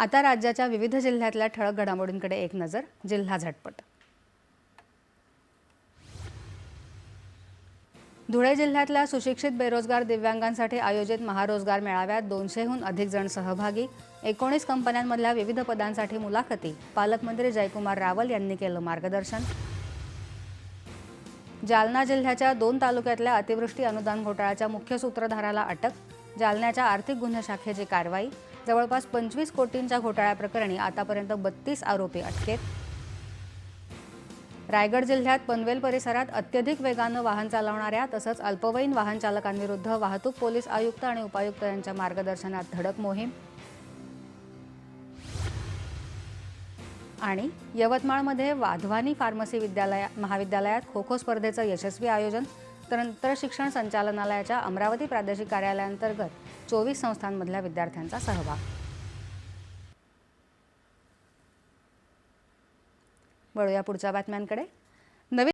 आता राज्याच्या विविध जिल्ह्यातल्या ठळक घडामोडींकडे एक नजर. जिल्हा झटपट. धुळे जिल्ह्यातल्या सुशिक्षित बेरोजगार दिव्यांगांसाठी आयोजित महारोजगार मेळाव्यात 200हून अधिक जण सहभागी. 19 कंपन्यांमधल्या विविध पदांसाठी मुलाखती. पालकमंत्री जयकुमार रावल यांनी केलं मार्गदर्शन. जालना जिल्ह्याच्या 2 तालुक्यातल्या अतिवृष्टी अनुदान घोटाळ्याच्या मुख्य सूत्रधाराला अटक. जालन्याच्या आर्थिक गुन्हे शाखेची कारवाई. जवळपास 25 कोटींच्या घोटाळ्याप्रकरणी आतापर्यंत 32 आरोपी अटकेत. रायगड जिल्ह्यात पनवेल परिसरात अत्यधिक वेगानं वाहन चालवणाऱ्या तसंच अल्पवयीन वाहन चालकांविरुद्ध वाहतूक पोलीस आयुक्त आणि उपायुक्त यांच्या मार्गदर्शनात धडक मोहीम. आणि यवतमाळमध्ये वाधवानी फार्मसी महाविद्यालयात खो खो स्पर्धेचं यशस्वी आयोजन. तंत्र शिक्षण संचालनालयाच्या अमरावती प्रादेशिक कार्यालयाअंतर्गत 24 संस्थांमधल्या विद्यार्थ्यांचा सहभाग. वळूया पुढच्या बातम्यांकडे.